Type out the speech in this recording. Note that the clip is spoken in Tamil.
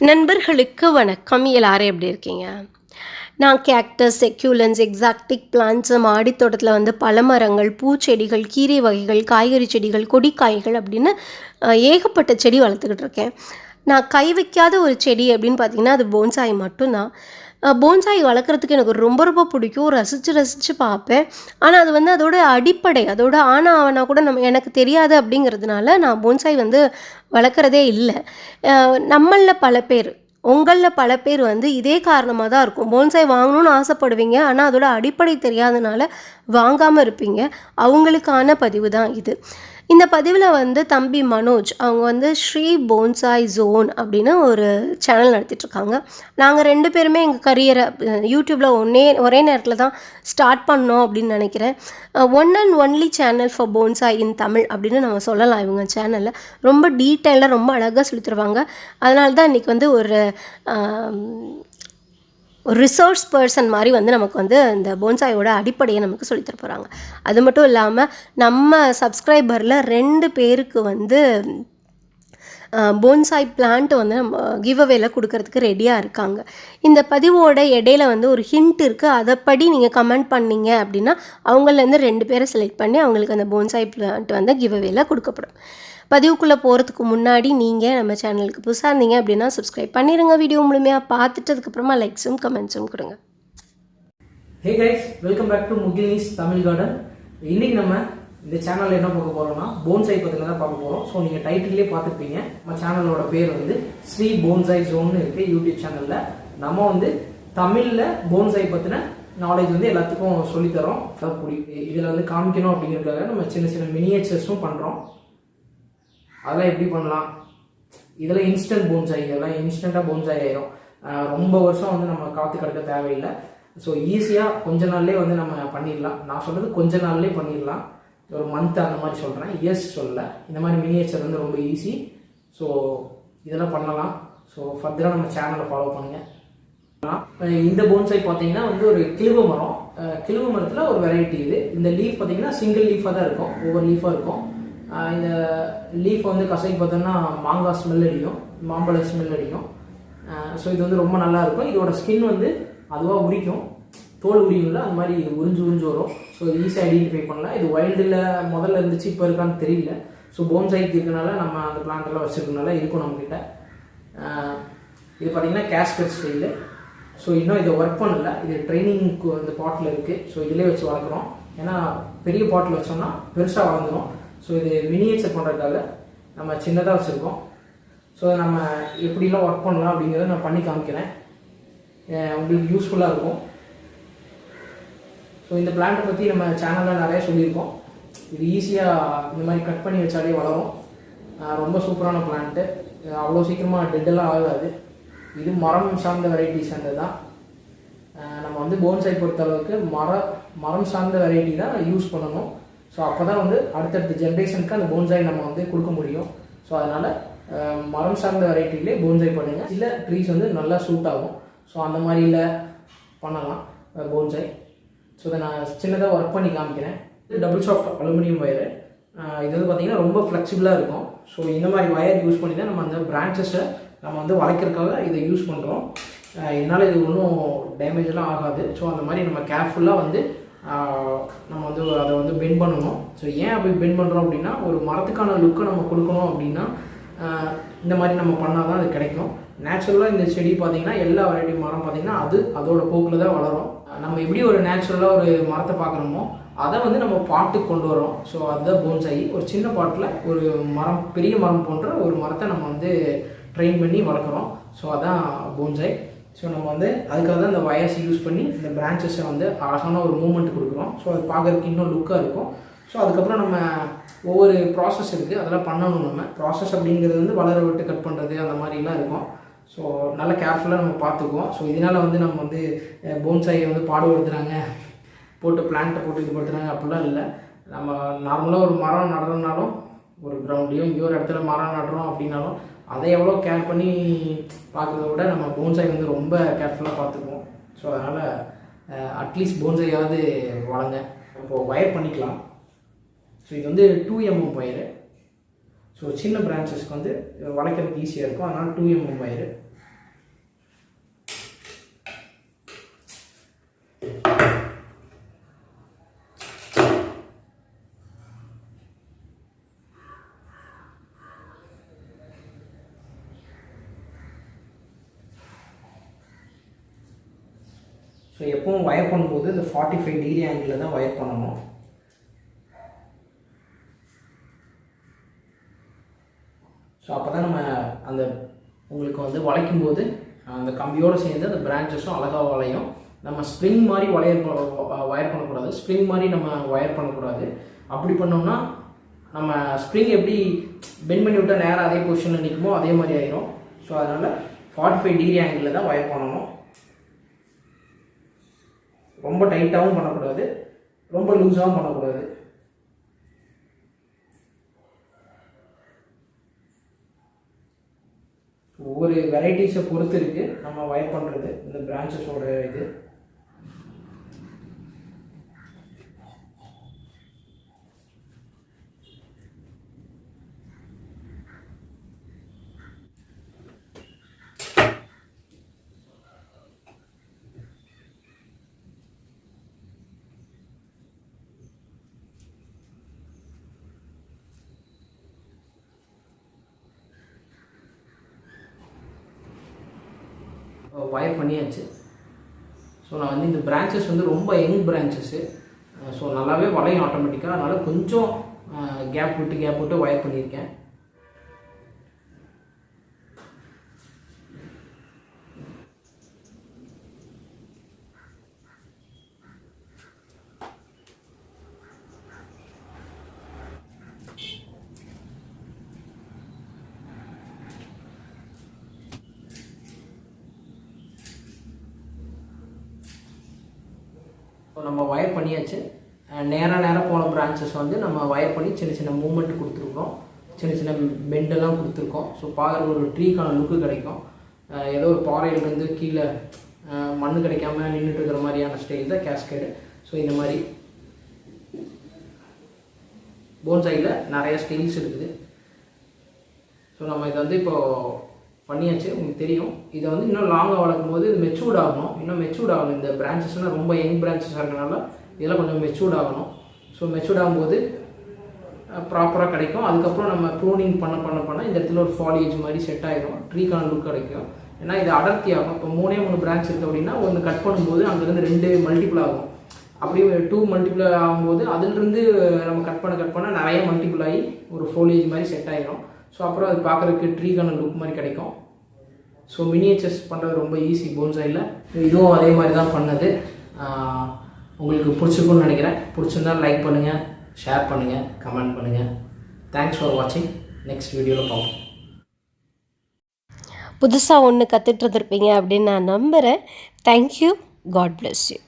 நண்பர்களுக்கு வணக்கம். எல்லாரும் எப்படி இருக்கீங்க? நான் கேக்டஸ், செக்யூலன்ஸ், எக்ஸாக்டிக் பிளான்ட்ஸ், மாடி தோட்டத்தில் வந்து பழமரங்கள், பூச்செடிகள், கீரை வகைகள், காய்கறி செடிகள், கொடிக்காய்கள் அப்படின்னு ஏகப்பட்ட செடி வளர்த்துக்கிட்டு இருக்கேன். நான் கை வைக்காத ஒரு செடி அப்படின்னு பார்த்தீங்கன்னா அது போன்சாய் மட்டும்தான். போன்சாய் வளர்க்குறதுக்கு எனக்கு ரொம்ப ரொம்ப பிடிக்கும். ரசித்து ரசித்து பார்ப்பேன். ஆனால் அது வந்து அதோட அடிப்படை, அதோட ஆனா ஆவனா கூட எனக்கு தெரியாது அப்படிங்கிறதுனால நான் போன்சாய் வந்து வளர்க்குறதே இல்லை. நம்மளில் பல பேர், உங்களில் பல பேர் வந்து இதே காரணமாக தான் இருக்கும். போன்சாய் வாங்கணும்னு ஆசைப்படுவீங்க. ஆனால் அதோட அடிப்படை தெரியாதனால வாங்காமல் இருப்பீங்க. அவங்களுக்கான பதிவு தான் இது. இந்த பதிவில் வந்து தம்பி மனோஜ் அவங்க வந்து ஸ்ரீ போன்சாய் ஜோன் அப்படின்னு ஒரு சேனல் நடத்திட்டுருக்காங்க. நாங்கள் 2 பேருமே எங்கள் கரியரை யூடியூப்பில் ஒரே நேரத்தில் தான் ஸ்டார்ட் பண்ணோம் அப்படின்னு நினைக்கிறேன். One and only channel for bonsai in Tamil அப்படின்னு நம்ம சொல்லலாம். இவங்க சேனலில் ரொம்ப டீட்டெயிலாக ரொம்ப அழகாக சொல்லி தருவாங்க. அதனால தான் இன்றைக்கி வந்து ஒரு ரிசோர்ஸ் பர்சன் மாதிரி வந்து நமக்கு வந்து இந்த போன்சாயோட அடிப்படையை நமக்கு சொல்லித்தர போகிறாங்க. அது மட்டும் இல்லாமல் நம்ம சப்ஸ்கிரைபரில் 2 பேருக்கு வந்து போன்சாய் பிளான்ட் வந்து நம்ம கிவ் அவேல கொடுக்கறதுக்கு ரெடியாக இருக்காங்க. இந்த பதிவோட இடையில வந்து ஒரு ஹிண்ட் இருக்குது. அதைப்படி நீங்கள் கமெண்ட் பண்ணீங்க அப்படின்னா அவங்களேருந்து 2 பேரை செலக்ட் பண்ணி அவங்களுக்கு அந்த போன்சாய் பிளான்ட் வந்து கிவ் அவேல கொடுக்கப்படும். பதிவுக்குள்ளே போகிறதுக்கு முன்னாடி நீங்கள் நம்ம சேனலுக்கு புதுசாக இருந்தீங்க அப்படின்னா சப்ஸ்கிரைப் பண்ணிடுங்க. வீடியோ முழுமையாக பார்த்துட்டு அதுக்கப்புறமா லைக்ஸும் கமெண்ட்ஸும் கொடுங்க. Hey guys, welcome back to Mugilini's Tamil garden. இன்னைக்கு நம்ம இந்த சேனலில் என்ன பார்க்க போகிறோம்னா போன்சாய் பற்றின தான் பார்க்க போகிறோம். ஸோ நீங்கள் டைட்டிலே பார்த்துருப்பீங்க. நம்ம சேனலோட பேர் வந்து ஸ்ரீ போன்சாய் ஜோன்னு இருக்குது யூடியூப் சேனலில். நம்ம வந்து தமிழில் போன்சாய் பற்றின நாலேஜ் வந்து எல்லாத்துக்கும் சொல்லித்தரோம். இதில் வந்து காமிக்கணும் அப்படிங்கிறதுக்காக நம்ம சின்ன சின்ன மினியேச்சர்ஸும் பண்ணுறோம். அதெல்லாம் எப்படி பண்ணலாம், இதெல்லாம் இன்ஸ்டன்ட் போன்சாய், இதெல்லாம் இன்ஸ்டண்ட்டாக போன்சாய் ஆயிரும். ரொம்ப வருஷம் வந்து நம்ம காத்து கிடக்க தேவையில்லை. ஸோ ஈஸியாக கொஞ்ச நாள்லேயே வந்து நம்ம பண்ணிடலாம். நான் சொல்கிறது கொஞ்ச நாள்லேயே பண்ணிடலாம். ஒரு மந்த் அந்த மாதிரி சொல்கிறேன், இயர்ஸ் சொல்லல. இந்த மாதிரி மினியேச்சர் வந்து ரொம்ப ஈஸி. ஸோ இதெல்லாம் பண்ணலாம். ஸோ ஃபர்தராக நம்ம சேனலை ஃபாலோ பண்ணுங்கள். இந்த போன்சாய் பார்த்தீங்கன்னா வந்து ஒரு கிழுவ மரம். கிழுவ மரத்தில் ஒரு வெரைட்டி இது. இந்த லீஃப் பார்த்தீங்கன்னா சிங்கிள் லீஃபாக தான் இருக்கும், ஒவ்வொரு லீஃபாக இருக்கும். இந்த லீஃப் வந்து கசைக்கு பார்த்தோன்னா மாங்காய் ஸ்மெல் அடிக்கும், மாம்பழ ஸ்மெல் அடிக்கும். ஸோ இது வந்து ரொம்ப நல்லா இருக்கும். இதோட ஸ்கின் வந்து அதுவாக உரிக்கும், தோல் உரியும்ல, அது மாதிரி இது உறிஞ்சு வரும். ஸோ ஈஸியாக ஐடென்டிஃபை பண்ணலாம். இது வைல்டில் முதல்ல இருந்துச்சு, இப்போ இருக்கான்னு தெரியல. ஸோ போன்சாய்க்கு இருக்கனால நம்ம அந்த பிளான்ட் எல்லாம் வச்சுருக்கனால இருக்கும் நம்மக்கிட்ட. இது பார்த்தீங்கன்னா கேஸ்கட் ஸ்டைலு. ஸோ இன்னும் இதை ஒர்க் பண்ணல, இது ட்ரைனிங்க்கு அந்த பாட்டில் இருக்குது. ஸோ இதிலே வச்சு வளர்க்குறோம். ஏன்னா பெரிய பாட்டில் வச்சோம்னா பெருசாக வளர்ந்துடும். ஸோ இது மினியேச்சர் பண்ணுறதுக்காக நம்ம சின்னதாக வச்சுருக்கோம். ஸோ நம்ம எப்படிலாம் ஒர்க் பண்ணலாம் அப்படிங்கிறத நான் பண்ணி காமிக்கிறேன், உங்களுக்கு யூஸ்ஃபுல்லாக இருக்கும். ஸோ இந்த பிளான்ட்டை பற்றி நம்ம சேனலில் நிறைய சொல்லியிருக்கோம். இது ஈஸியாக இந்த மாதிரி கட் பண்ணி வச்சாலே வளரும். ரொம்ப சூப்பரான பிளான்ட்டு, அவ்வளோ சீக்கிரமாக டெட்டெல்லாம் ஆகாது. இது மரம் சார்ந்த வெரைட்டி சேர்ந்தது தான். நம்ம வந்து போன்சாய் பொறுத்தளவுக்கு மரம் சார்ந்த வெரைட்டி தான் யூஸ் பண்ணணும். ஸோ அப்போ தான் வந்து அடுத்தடுத்த ஜென்ரேஷனுக்கு அந்த போன்சாய் நம்ம வந்து கொடுக்க முடியும். ஸோ அதனால் மரம் சார்ந்த வெரைட்டிலே போன்சாய் பண்ணுங்கள். சில ட்ரீஸ் வந்து நல்லா சூட் ஆகும். ஸோ அந்த மாதிரியில் பண்ணலாம் போன்சாய். ஸோ இதை நான் சின்னதாக ஒர்க் பண்ணி காமிக்கிறேன். இது டபுள் ஷாக் அலுமினியம் வயரு. இது வந்து பார்த்திங்கன்னா ரொம்ப ஃப்ளெக்சிபிளாக இருக்கும். ஸோ இந்த மாதிரி வயர் யூஸ் பண்ணி தான் நம்ம அந்த பிரான்ச்சஸை நம்ம வந்து வளைக்கிறதுக்காக இதை யூஸ் பண்ணுறோம். இதனால் இது ஒன்றும் டேமேஜெல்லாம் ஆகாது. ஸோ அந்த மாதிரி நம்ம கேர்ஃபுல்லாக வந்து நம்ம வந்து அதை வந்து பெண்ட் பண்ணணும். ஸோ ஏன் அப்படி பெண்ட் பண்ணுறோம் அப்படின்னா, ஒரு மரத்துக்கான லுக்கை நம்ம கொடுக்கணும் அப்படின்னா இந்த மாதிரி நம்ம பண்ணால் தான் அது கிடைக்கும். நேச்சுரலாக இந்த செடி பார்த்திங்கன்னா எல்லா வெரைட்டி மரம் பார்த்திங்கன்னா அதோட போக்கில் தான் வளரும். நம்ம எப்படி ஒரு நேச்சுரலாக ஒரு மரத்தை பார்க்குறோமோ அதை வந்து நம்ம பாட்டுக்கு கொண்டு வரோம். ஸோ அதுதான் போன்சாய். ஒரு சின்ன பாட்டில் ஒரு மரம், பெரிய மரம் போன்ற ஒரு மரத்தை நம்ம வந்து ட்ரெயின் பண்ணி வளர்க்குறோம். ஸோ அதான் போன்சாய். ஸோ நம்ம வந்து அதுக்காக தான் இந்த வயர்ஸ் யூஸ் பண்ணி இந்த பிரான்ச்சஸை வந்து அழகான ஒரு மூமெண்ட் கொடுக்குறோம். ஸோ அது பார்க்குறதுக்கு இன்னும் லுக்காக இருக்கும். ஸோ அதுக்கப்புறம் நம்ம ஒவ்வொரு ப்ராசஸ் இருக்குது, அதெல்லாம் பண்ணணும். நம்ம ப்ராசஸ் அப்படிங்கிறது வந்து வளர விட்டு கட் பண்ணுறது அந்த மாதிரிலாம் இருக்கும். ஸோ நல்லா கேர்ஃபுல்லாக நம்ம பார்த்துக்குவோம். ஸோ இதனால் வந்து நம்ம வந்து போன்சாயை வந்து பாடுபடுத்துகிறாங்க, போட்டு பிளான்ட்டை போட்டு இது படுத்துகிறாங்க அப்படிலாம் இல்லை. நம்ம நார்மலாக ஒரு மரம் நடுறதுனாலும், ஒரு கிரவுண்ட்லேயும் இங்கே ஒரு இடத்துல மரம் நடுறோம் அப்படின்னாலும் அதை எவ்வளோ கேர் பண்ணி பார்க்குறத விட நம்ம போன்சாய் வந்து ரொம்ப கேர்ஃபுல்லாக பார்த்துக்குவோம். ஸோ அதனால் அட்லீஸ்ட் போன்சாயாவது வளங்க. இப்போது வயர் பண்ணிக்கலாம். ஸோ இது வந்து 2 mm வயரு. ஸோ சின்ன பிரான்ச்சஸ்க்கு வந்து வளைக்கிறதுக்கு ஈஸியாக இருக்கும். அதனால் 2 mm வயரு. எப்பவும் வயர் பண்ணும்போது இந்த 45 டிகிரி ஆங்கிளில் தான் வயர் பண்ணணும். ஸோ அப்போ தான் நம்ம அந்த உங்களுக்கு வந்து வளைக்கும் போது அந்த கம்பியோடு சேர்ந்து அந்த பிரான்ச்சஸும் அழகாக வளையும். நம்ம ஸ்ப்ரிங் மாதிரி வயர் பண்ணக்கூடாது, ஸ்ப்ரிங் மாதிரி நம்ம வயர் பண்ணக்கூடாது. அப்படி பண்ணோம்னா நம்ம ஸ்ப்ரிங் எப்படி பெண்ட் பண்ணி விட்டால் நேராக அதே பொசிஷனில் நிற்குமோ அதே மாதிரி ஆயிரும். ஸோ அதனால் 45 டிகிரி ஆங்கிளில் தான் வயர் பண்ணணும். ரொம்ப டைட்டாகவும் பண்ணக்கூடாது, ரொம்ப லூஸாகவும் பண்ணக்கூடாது. ஒவ்வொரு வெரைட்டிஸை பொறுத்து இருக்குது நம்ம வயர் பண்ணுறது இந்த பிரான்ச்சஸோட இது. வயர் பண்ணியாச்சு. ஸோ நான் வந்து இந்த பிரான்ச்சஸ் வந்து ரொம்ப யங் பிரான்ச்சஸ்ஸு, ஸோ நல்லாவே வளையும் ஆட்டோமேட்டிக்காக. அதனால் கொஞ்சம் கேப் விட்டு வயர் பண்ணியிருக்கேன். ஸோ நம்ம வயர் பண்ணியாச்சு. நேராக போன பிரான்ச்சஸ் வந்து நம்ம வயர் பண்ணி சின்ன சின்ன மூமெண்ட் கொடுத்துருக்கோம், சின்ன சின்ன பெண்டெல்லாம் கொடுத்துருக்கோம். ஸோ பார்க்குற ஒரு ட்ரீக்கான லுக்கு கிடைக்கும். ஏதோ ஒரு பாறையிலேருந்து கீழே மண் கிடைக்காம நின்றுட்டு இருக்கிற மாதிரியான ஸ்டைல் தான் கேஸ்கேடு. ஸோ இந்த மாதிரி போன்சாயில் நிறைய ஸ்டைல்ஸ் இருக்குது. ஸோ நம்ம இதை வந்து இப்போது பண்ணியாச்சு, உங்களுக்கு தெரியும். இதை வந்து இன்னும் லாங்காக வளர்க்கும் போது இது மெச்சூர்ட் ஆகணும், இன்னும் மெச்சூர்ட் ஆகணும். இந்த பிரான்ச்சஸ்லாம் ரொம்ப யங் பிரான்ச்சஸாக இருக்கிறனால இதெல்லாம் கொஞ்சம் மெச்சூர்ட் ஆகணும். ஸோ மெச்சூர்ட் ஆகும்போது ப்ராப்பராக கிடைக்கும். அதுக்கப்புறம் நம்ம ப்ரூனிங் பண்ண இந்த இடத்துல ஒரு ஃபாலியேஜ் மாதிரி செட் ஆகிடும், ட்ரீக்கான லுக் கிடைக்கும். ஏன்னா இது அடர்த்தி ஆகும். இப்போ 3 பிரான்ச் இருக்குது அப்படின்னா ஒன்று கட் பண்ணும்போது அங்கேருந்து 2 மல்டிபிள் ஆகும். அப்படியே 2 மல்டிபிள் ஆகும்போது அதிலிருந்து நம்ம கட் பண்ண நிறைய மல்டிபிள் ஆகி ஒரு ஃபாலியேஜ் மாதிரி செட் ஆகிடும். ஸோ அப்புறம் அது பார்க்குறதுக்கு ட்ரீக்கான லுக் மாதிரி கிடைக்கும். ஸோ மினியேச்சர்ஸ் பண்ணுறது ரொம்ப ஈஸி போன்சாயில். இதுவும் அதே மாதிரி தான் பண்ணது. உங்களுக்கு பிடிச்சிருக்குன்னு நினைக்கிறேன். பிடிச்சிருந்தா லைக் பண்ணுங்கள், ஷேர் பண்ணுங்கள், கமெண்ட் பண்ணுங்கள். தேங்க்ஸ் ஃபார் வாட்சிங். நெக்ஸ்ட் வீடியோவில் பார்ப்போம். புதுசாக ஒன்று கற்றுட்டு இருப்பீங்க அப்படின்னு நான் நம்புகிறேன். தேங்க்யூ. God bless you.